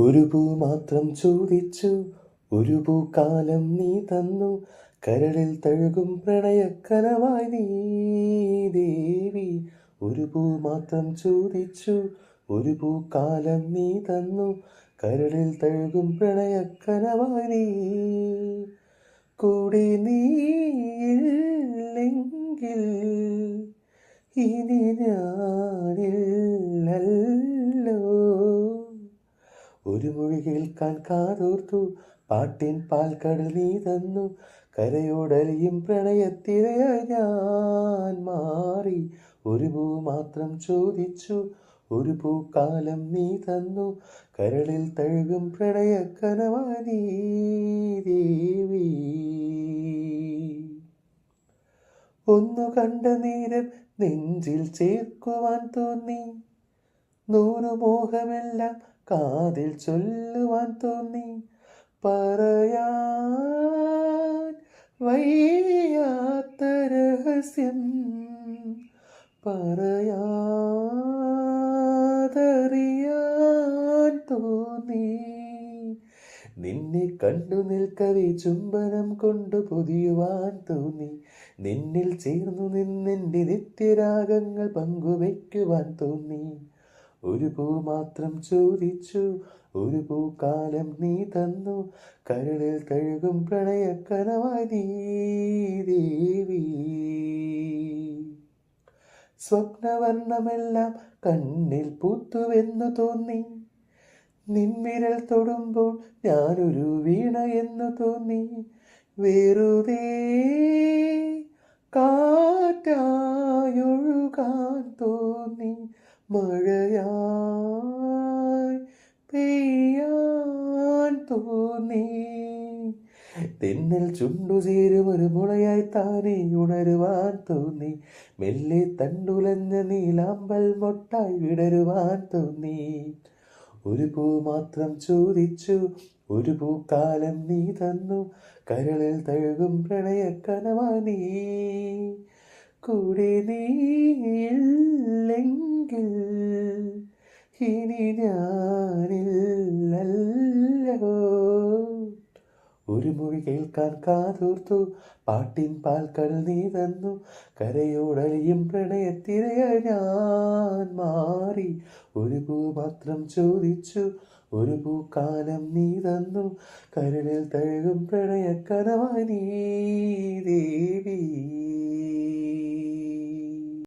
ഒരു പൂ മാത്രം ചോദിച്ചു, ഒരു പൂക്കാലം നീ തന്നു, കരളിൽ തഴുകും പ്രണയക്കനവായി നീ ദേവി. ഒരു പൂ മാത്രം ചോദിച്ചു, ഒരു പൂക്കാലം നീ തന്നു, കരളിൽ തഴുകും പ്രണയക്കനവായി നീ. കൂടെ നീയില്ലെങ്കിൽ ഇനി ഞാനില്ലല്ലോ. ഒരു മൊഴി കേൾക്കാൻ കാതോർത്തു, പാട്ടിൻ പാൽക്കടൽ നീ തന്നു, കരയോടലിയും പ്രണയത്തിരയായി ഞാൻ മാറി. ഒരു പൂ മാത്രം ചോദിച്ചു, ഒരു പൂക്കാലം നീ തന്നു, കരളിൽ തഴുകും പ്രണയക്കനവായി നീ ദേവി. ഒന്നു കണ്ട നേരം നെഞ്ചിൽ ചേർക്കുവാൻ തോന്നി, നൂറു മോഹമെല്ലാം കാതിൽ ചൊല്ലുവാൻ തോന്നി. പറയാൻ വയ്യാത്ത രഹസ്യം പറയാതറിയാൻ തോന്നി. നിന്നെ കണ്ടു നിൽക്കവേ ചുംബനം കൊണ്ടു പൊതിയുവാൻ തോന്നി. നിന്നിൽ ചേർന്നു നിന്നെൻ്റെ നിത്യരാഗങ്ങൾ പങ്കുവയ്ക്കുവാൻ തോന്നി. ഒരു പൂ മാത്രം ചോദിച്ചു, ഒരു പൂക്കാലം നീ തന്നു, കരളിൽ തഴുകും പ്രണയക്കനവായി നീ ദേവി. സ്വപ്നവർണ്ണമെല്ലാം കണ്ണിൽ പൂത്തുവെന്നു തോന്നി, നിൻവിരൽ തൊടുമ്പോൾ ഞാനൊരു വീണ എന്നു തോന്നി. വെറുതെ കാറ്റായൊഴുകാൻ തോന്നി, മഴയായി പെയ്യാൻ തോന്നി. തെന്നൽ ചുണ്ടുചേരും ഒരു മുളയായി താനേ ഉണരുവാൻ തോന്നി. മെല്ലെ തണ്ടുലഞ്ഞ നീലാമ്പൽ മൊട്ടായി വിടരുവാൻ തോന്നി. ഒരു പൂ മാത്രം ചോദിച്ചു, ഒരു പൂക്കാലം നീ തന്നു, കരളിൽ തഴുകും പ്രണയക്കനവായി നീ. കൂടെ നീയില്ലെങ്കിൽ ഇനി ഞാനില്ലല്ലോ. ഒരു മൊഴി കേൾക്കാൻ കാതോർത്തു, പാട്ടിൻ പാൽക്കടൽ നീ തന്നു, കരയോടലിയും പ്രണയത്തിരയായി ഞാൻ മാറി. ഒരു പൂ മാത്രം ചോദിച്ചു, ഒരു പൂക്കാലം നീ തന്നു, കരളിൽ തഴുകും പ്രണയക്കനവായി നീ ദേവി.